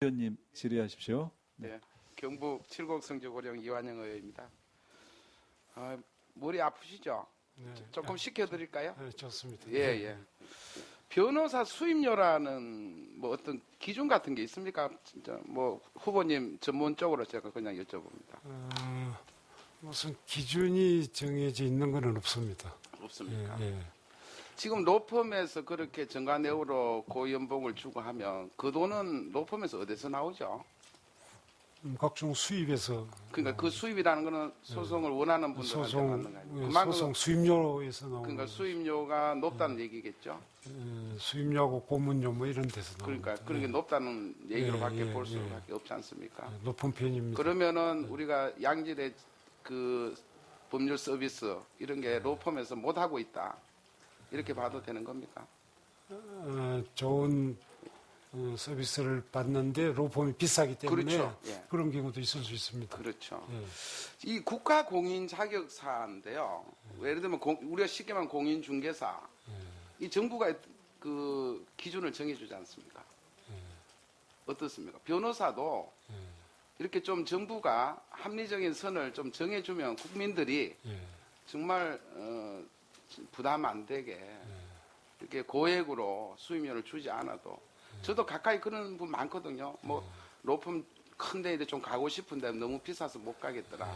의원님 질의하십시오. 네, 경북 칠곡성주고령 이완영 의원입니다. 머리 아프시죠? 네. 조금 시켜드릴까요? 네, 좋습니다. 예, 예. 변호사 수임료라는 뭐 어떤 기준 같은 게 있습니까? 진짜 뭐 후보님 전문적으로 제가 그냥 여쭤봅니다. 무슨 기준이 정해져 있는 건 없습니다. 없습니까? 예, 예. 지금 로펌에서 그렇게 정관예우로 고연봉을 주고 하면 그 돈은 로펌에서 어디서 나오죠? 각종 수입에서 그러니까 그 수입이라는 거는 소송을 원하는 분들한테 받는 거 아니에요? 그만큼 소송 수임료에서 나오는 그러니까 거죠. 수임료가 높다는 얘기겠죠? 수임료하고 고문료 뭐 이런 데서 나오는 그러니까 거죠. 그렇게 높다는 얘기로밖에 예, 볼 예. 수밖에 없지 않습니까? 높은 편입니다. 그러면은 우리가 양질의 그 법률 서비스 이런 게 로펌에서 못 하고 있다 이렇게 봐도 되는 겁니까? 좋은 서비스를 받는데 로펌이 비싸기 때문에 그렇죠. 예. 그런 경우도 있을 수 있습니다. 그렇죠. 예. 이 국가 공인 자격사인데요. 예를 들면 우리가 쉽게 말하면 공인 중개사 이 정부가 그 기준을 정해주지 않습니까? 어떻습니까? 변호사도 이렇게 좀 정부가 합리적인 선을 좀 정해주면 국민들이 정말 부담 안 되게 이렇게 고액으로 수임료를 주지 않아도 저도 가까이 그런 분 많거든요. 뭐 로펌 큰 데에 좀 가고 싶은데 너무 비싸서 못 가겠더라.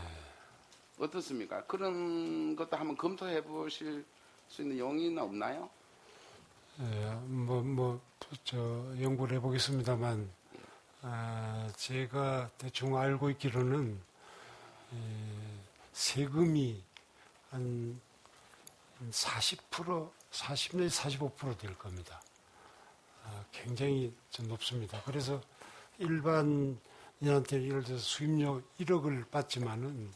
어떻습니까? 그런 것도 한번 검토해 보실 수 있는 용의는 없나요? 예, 연구를 해보겠습니다만, 제가 대충 알고 있기로는, 세금이 한 40%, 40 내지 45% 될 겁니다. 굉장히 좀 높습니다. 그래서 일반인한테 예를 들어서 수임료 1억을 받지만은,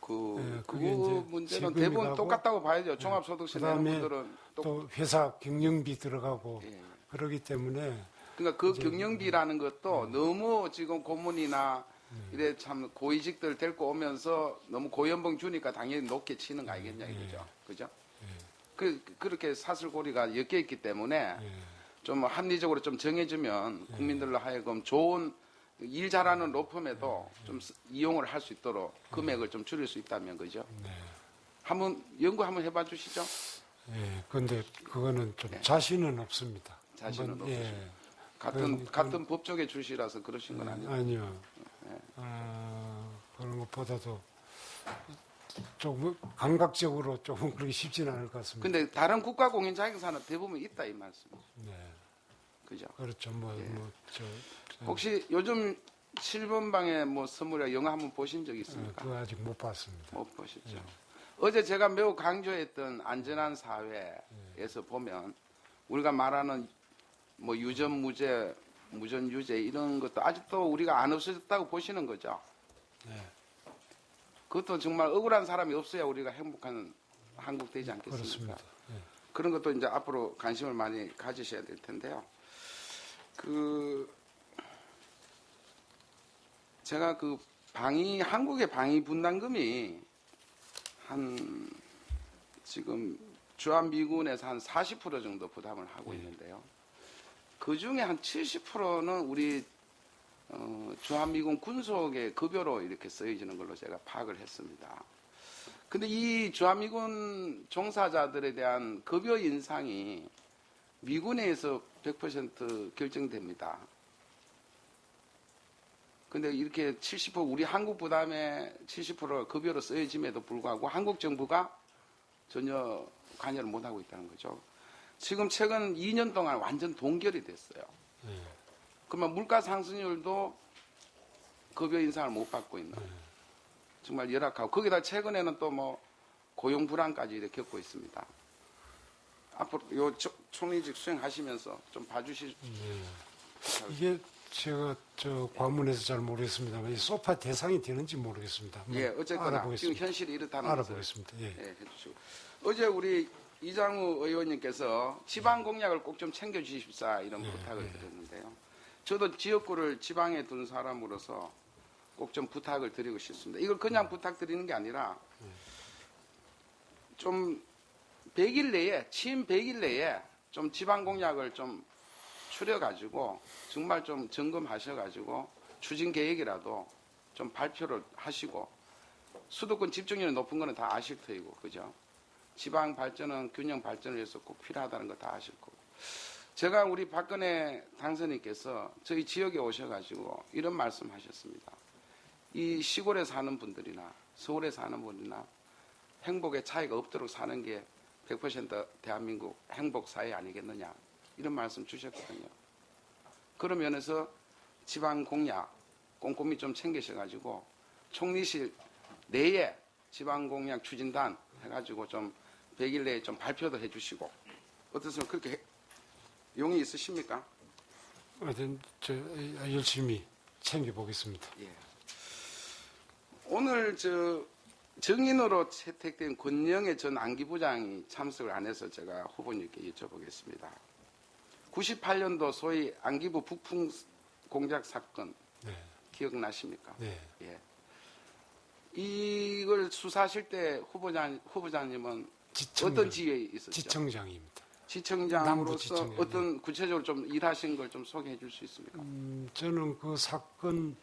그 그게 이제 문제는 세금이 대부분 가고, 똑같다고 봐야죠. 종합소득세 내는 그다음에 분들은 또 회사 경영비 들어가고 예. 그러기 때문에 그러니까 그 경영비라는 것도 너무 지금 고문이나 이래 참 고위직들 데리고 오면서 너무 고연봉 주니까 당연히 높게 치는 거 아니겠냐 이거죠. 그죠? 그렇게 사슬고리가 엮여 있기 때문에 좀 합리적으로 좀 정해주면 국민들로 하여금 좋은 일 잘하는 로펌에도 좀 이용을 할 수 있도록 금액을 좀 줄일 수 있다면 그죠? 한번 연구 한번 해봐 주시죠. 예, 그런데 그거는 좀 자신은 없습니다. 자신은 한번, 없으시고 같은 법조계 출시라서 그러신 건 아니에요? 아니요. 그런 것보다도 조금 감각적으로 조금 그렇게 쉽지는 않을 것 같습니다. 근데 다른 국가 공인 자격사는 대부분 있다 이 말씀이죠. 네, 그죠? 그렇죠. 혹시 요즘 7번 방에 뭐 선물이나 영화 한번 보신 적 있습니까? 그거 아직 못 봤습니다. 못 보셨죠. 어제 제가 매우 강조했던 안전한 사회에서 보면 우리가 말하는 뭐 유전 무죄, 무전 유죄 이런 것도 아직도 우리가 안 없어졌다고 보시는 거죠. 네. 그것도 정말 억울한 사람이 없어야 우리가 행복한 한국 되지 않겠습니까? 그렇습니다. 그런 것도 이제 앞으로 관심을 많이 가지셔야 될 텐데요. 제가 한국의 방위 분담금이 지금 주한미군에서 한 40% 정도 부담을 하고 있는데요. 그 중에 한 70%는 우리 주한미군 군속의 급여로 이렇게 쓰여지는 걸로 제가 파악을 했습니다. 근데 이 주한미군 종사자들에 대한 급여 인상이 미군에서 100% 결정됩니다. 근데 이렇게 70% 우리 한국 부담의 70%가 급여로 쓰여짐에도 불구하고 한국 정부가 전혀 관여를 못하고 있다는 거죠. 지금 최근 2년 동안 완전 동결이 됐어요. 그러면 물가 상승률도 급여 인상을 못 받고 있는 정말 열악하고 거기다 최근에는 또 뭐 고용 불안까지 이렇게 겪고 있습니다. 앞으로 요 총리직 수행하시면서 좀 봐주실 이게 제가 과문에서 잘 모르겠습니다만 이 소파 대상이 되는지 모르겠습니다. 예, 어쨌거나 지금 현실이 이렇다는 것을 알아보겠습니다. 예. 해주시고 어제 우리 이장우 의원님께서 지방 공약을 꼭 좀 챙겨주십사 이런 부탁을 드렸는데요. 저도 지역구를 지방에 둔 사람으로서 꼭 좀 부탁을 드리고 싶습니다. 이걸 그냥 부탁드리는 게 아니라 좀 100일 내에 취임 100일 내에 좀 지방 공약을 좀 추려가지고 정말 좀 점검하셔가지고 추진 계획이라도 좀 발표를 하시고 수도권 집중률이 높은 거는 다 아실 터이고 그죠? 지방 발전은 균형 발전을 위해서 꼭 필요하다는 거 다 아실 거고. 제가 우리 박근혜 당선인께서 저희 지역에 오셔가지고 이런 말씀하셨습니다. 이 시골에 사는 분들이나 서울에 사는 분이나 행복의 차이가 없도록 사는 게 100% 대한민국 행복 사회 아니겠느냐 이런 말씀 주셨거든요. 그런 면에서 지방 공약 꼼꼼히 좀 챙기셔가지고 총리실 내에 지방 공약 추진단 해가지고 좀 100일 내에 좀 발표도 해주시고 어떻습니까? 그렇게 용이 있으십니까? 하여튼 열심히 챙겨보겠습니다. 예. 오늘 정인으로 채택된 권영애 전 안기부장이 참석을 안 해서 제가 후보님께 여쭤보겠습니다. 98년도 소위 안기부 북풍 공작 사건 네. 기억나십니까? 네. 예. 이걸 수사하실 때 후보자님은 어떤 지위에 있었죠? 지청장입니다. 지청장으로서 남부지청장. 어떤 구체적으로 좀 일하신 걸 좀 소개해 줄 수 있습니까? 저는 그 사건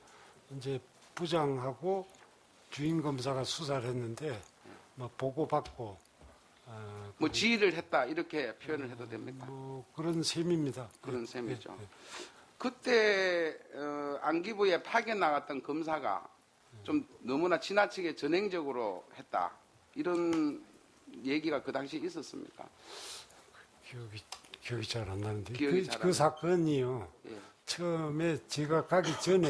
이제 부장하고 주임 검사가 수사를 했는데 뭐 보고받고 뭐 지휘를 했다 이렇게 표현을 해도 됩니까? 뭐 그런 셈입니다. 그런 예, 셈이죠. 예, 예. 그때 안기부에 파견 나갔던 검사가 좀 너무나 지나치게 전행적으로 했다 이런 얘기가 그 당시에 있었습니까? 기억이 잘 안 나는데 기억이 잘 안 그 사건이요. 예. 처음에 제가 가기 전에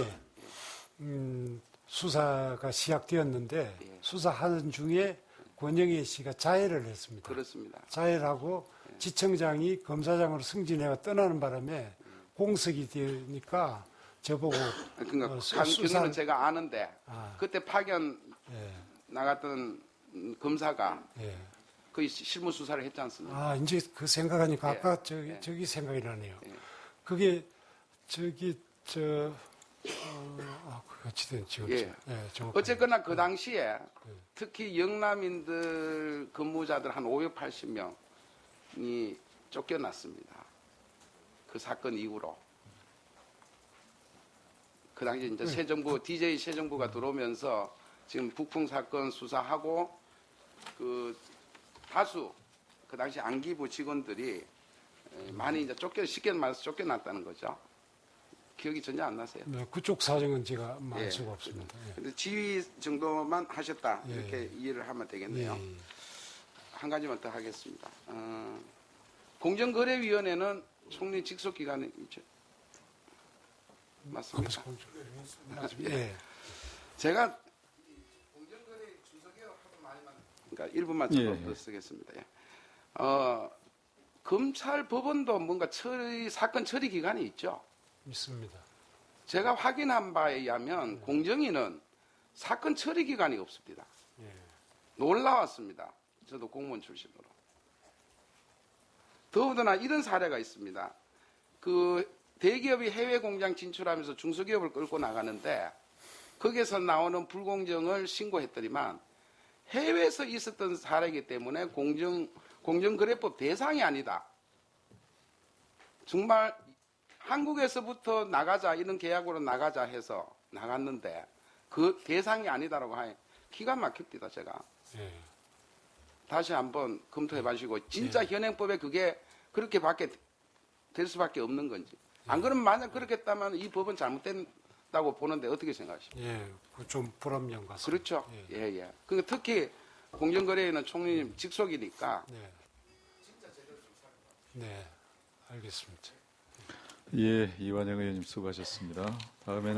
수사가 시작되었는데 예. 수사하는 중에 권영애 씨가 자해를 했습니다. 그렇습니다. 자해하고 지청장이 검사장으로 승진해가 떠나는 바람에 공석이 되니까 저보고 그러니까 수사- 경우는 제가 아는데 아. 그때 파견 예, 나갔던 검사가 예. 거의 실무 수사를 했지 않습니까? 아 이제 그 생각하니까 예. 아까 저기 생각이 나네요. 예. 그게 어찌된 지금 예. 정확하게. 어쨌거나 그 당시에 특히 영남인들 근무자들 한 580명이 쫓겨났습니다. 그 사건 이후로. 그 당시 이제 새 정부, DJ 새 정부가 들어오면서 지금 북풍 사건 수사하고 그 다수 그 당시 안기부 직원들이 많이 이제 쉽게 말해서 쫓겨났다는 거죠. 기억이 전혀 안 나세요? 네, 그쪽 사정은 제가 알 예. 수가 없습니다. 예. 근데 지휘 정도만 하셨다 예. 이렇게 이해를 하면 되겠네요. 예. 한 가지만 더 하겠습니다. 공정거래위원회는 총리 직속 기관이 있죠. 맞습니까? 예. 제가 공정거래 주석이라고 하도 말만 그러니까 1분만 더 쓰겠습니다. 예. 검찰 법원도 뭔가 사건 처리 기관이 있죠. 있습니다. 제가 확인한 바에 의하면 공정위는 사건 처리 기관이 없습니다. 예. 놀라웠습니다. 저도 공무원 출신으로. 더군다나 이런 사례가 있습니다. 그 대기업이 해외 공장 진출하면서 중소기업을 끌고 나가는데 거기에서 나오는 불공정을 신고했더니만 해외에서 있었던 사례이기 때문에 공정거래법 대상이 아니다. 정말 한국에서부터 나가자 이런 계약으로 나가자 해서 나갔는데 그 대상이 아니다라고 하니 기가 막힙니다. 제가 예. 다시 한번 검토해 봐시고 진짜 현행법에 그게 그렇게밖에 될 수밖에 없는 건지 안 그러면 만약 그렇게 했다면 이 법은 잘못된다고 보는데 어떻게 생각하십니까? 예. 좀 불합리한 것 같습니다. 그렇죠. 예. 예. 그러니까 특히 공정거래위는 총리님 직속이니까 네. 네. 알겠습니다. 예, 이완영 의원님 수고하셨습니다. 다음에는